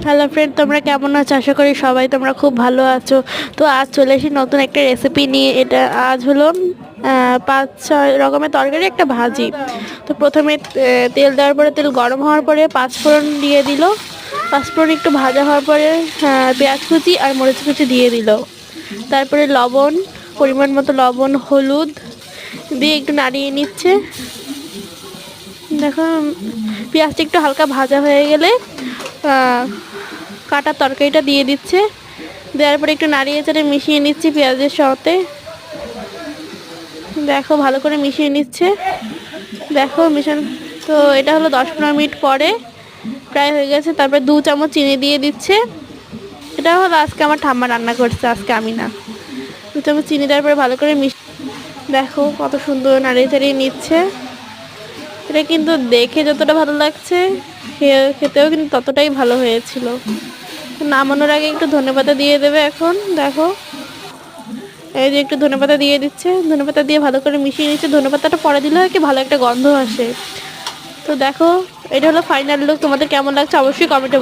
Hello friend, তোমরা কেমন আছো? আশা করি সবাই তোমরা খুব ভালো আছো। তো আজ চলে এসেছি নতুন একটা রেসিপি নিয়ে। এটা আজ হলো 5-6 রকমের তরকারি, একটা ভাজি। তো প্রথমে তেল দেওয়ার পরে, তেল গরম হওয়ার পরে পাঁচফোড়ন দিয়ে দিল। পাঁচফোড়ন একটু ভাজা হওয়ার পরে পেঁয়াজ কুচি আর মরিচ কুচি দিয়ে দিল। তারপরে লবণ, পরিমাণ মতো লবণ, হলুদ দিয়ে একটু নাড়িয়ে নিচ্ছে। দেখো, পেঁয়াজটা একটু হালকা ভাজা হয়ে গেলে কাটা তরকারিটা দিয়ে দিচ্ছে। দেওয়ার পরে একটু নাড়িয়ে চাড়িয়ে মিশিয়ে নিচ্ছি পেঁয়াজের সাথে। দেখো, ভালো করে মিশিয়ে নিচ্ছে। দেখো মিশানো। তো এটা হলো 10-15 মিনিট পরে প্রায় হয়ে গেছে। তারপরে 2 চামচ চিনি দিয়ে দিচ্ছে। এটা হলো আজকে আমার ঠাম্মা রান্না করছে, আজকে আমি না। 2 চামচ চিনি দেওয়ার পরে ভালো করে দেখো কত সুন্দর নাড়িয়ে চাড়িয়ে নিচ্ছে। এটা কিন্তু দেখে যতটা ভালো লাগছে, খেতেও কিন্তু ততটাই ভালো হয়েছিল। নামানোর আগে একটু ধনেপাতা দিয়ে দেবে এখন। দেখো, এই যে একটু ধনেপাতা দিয়ে দিচ্ছে। ধনেপাতা দিয়ে ভালো করে মিশিয়ে নিচ্ছে। ধনেপাতাটা পরে দিলে হয় কি, ভালো একটা গন্ধ আসে। তো দেখো, এটা হলো ফাইনাল লুক। তোমাদের কেমন লাগছে অবশ্যই কমেন্টে